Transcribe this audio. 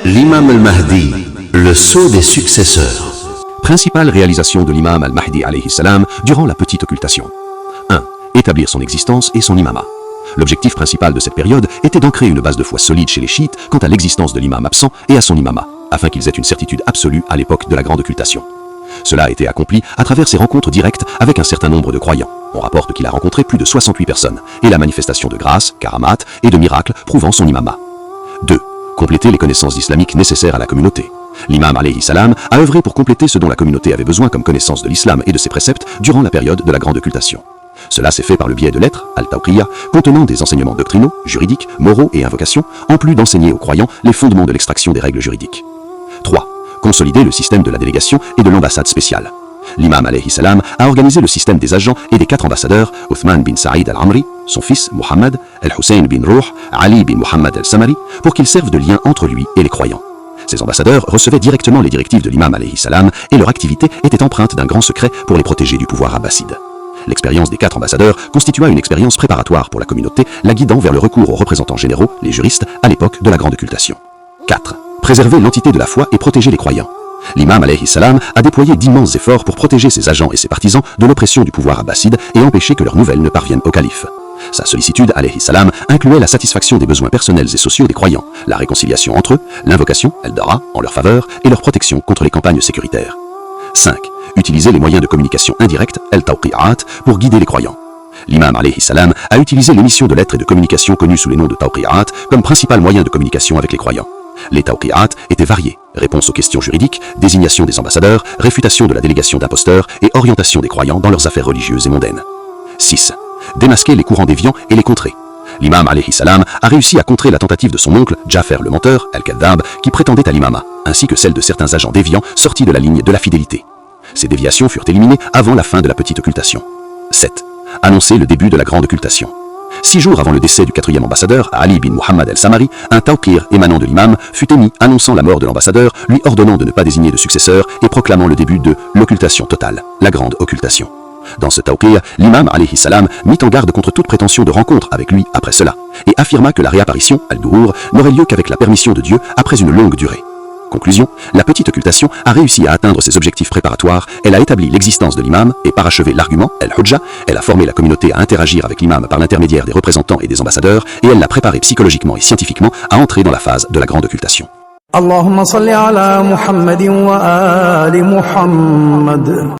L'imam al-Mahdi, le sceau des successeurs. Principale réalisation de l'imam al-Mahdi alayhi salam durant la petite occultation. 1. Établir son existence et son imama. L'objectif principal de cette période était d'ancrer une base de foi solide chez les chiites quant à l'existence de l'imam absent et à son imama, afin qu'ils aient une certitude absolue à l'époque de la grande occultation. Cela a été accompli à travers ses rencontres directes avec un certain nombre de croyants. On rapporte qu'il a rencontré plus de 68 personnes, et la manifestation de grâce, karamat et de miracles prouvant son imama. 2. Compléter les connaissances islamiques nécessaires à la communauté. L'imam alayhi salam a œuvré pour compléter ce dont la communauté avait besoin comme connaissance de l'islam et de ses préceptes durant la période de la grande occultation. Cela s'est fait par le biais de lettres, al-Tawqiyya, contenant des enseignements doctrinaux, juridiques, moraux et invocations, en plus d'enseigner aux croyants les fondements de l'extraction des règles juridiques. 3. Consolider le système de la délégation et de l'ambassade spéciale. L'imam alayhi salam a organisé le système des agents et des 4 ambassadeurs, Uthman bin Saïd al-Amri, son fils Muhammad, al-Hussein bin Ruh, Ali bin Muhammad al-Samari, pour qu'ils servent de lien entre lui et les croyants. Ces ambassadeurs recevaient directement les directives de l'imam alayhi salam et leur activité était empreinte d'un grand secret pour les protéger du pouvoir abbasside. L'expérience des 4 ambassadeurs constitua une expérience préparatoire pour la communauté, la guidant vers le recours aux représentants généraux, les juristes, à l'époque de la grande occultation. 4. Préserver l'entité de la foi et protéger les croyants. L'imam alayhi salam a déployé d'immenses efforts pour protéger ses agents et ses partisans de l'oppression du pouvoir abbasside et empêcher que leurs nouvelles ne parviennent au calife. Sa sollicitude alayhi salam incluait la satisfaction des besoins personnels et sociaux des croyants, la réconciliation entre eux, l'invocation, al-Dara, en leur faveur, et leur protection contre les campagnes sécuritaires. 5. Utiliser les moyens de communication indirects, al-Tawqi'at, pour guider les croyants. L'imam alayhi salam a utilisé l'émission de lettres et de communication connues sous les noms de Tawqi'at comme principal moyen de communication avec les croyants. Les Tawqi'at étaient variés, réponse aux questions juridiques, désignation des ambassadeurs, réfutation de la délégation d'imposteurs et orientation des croyants dans leurs affaires religieuses et mondaines. 6. Démasquer les courants déviants et les contrer. L'imam alayhi salam a réussi à contrer la tentative de son oncle, Ja'far le menteur, al-Kadhab, qui prétendait à l'imama, ainsi que celle de certains agents déviants sortis de la ligne de la fidélité. Ces déviations furent éliminées avant la fin de la petite occultation. 7. Annoncer le début de la grande occultation. 6 jours avant le décès du 4e ambassadeur, Ali bin Muhammad al-Samari, un tawqir émanant de l'imam fut émis annonçant la mort de l'ambassadeur, lui ordonnant de ne pas désigner de successeur et proclamant le début de l'occultation totale, la grande occultation. Dans ce tawqir, l'imam alayhi salam mit en garde contre toute prétention de rencontre avec lui après cela, et affirma que la réapparition, al-Duhur, n'aurait lieu qu'avec la permission de Dieu après une longue durée. Conclusion, la petite occultation a réussi à atteindre ses objectifs préparatoires, elle a établi l'existence de l'imam et parachevé l'argument, al-Hujja, elle a formé la communauté à interagir avec l'imam par l'intermédiaire des représentants et des ambassadeurs, et elle l'a préparé psychologiquement et scientifiquement à entrer dans la phase de la grande occultation. Allahumma salli ala Muhammadin wa ali Muhammad.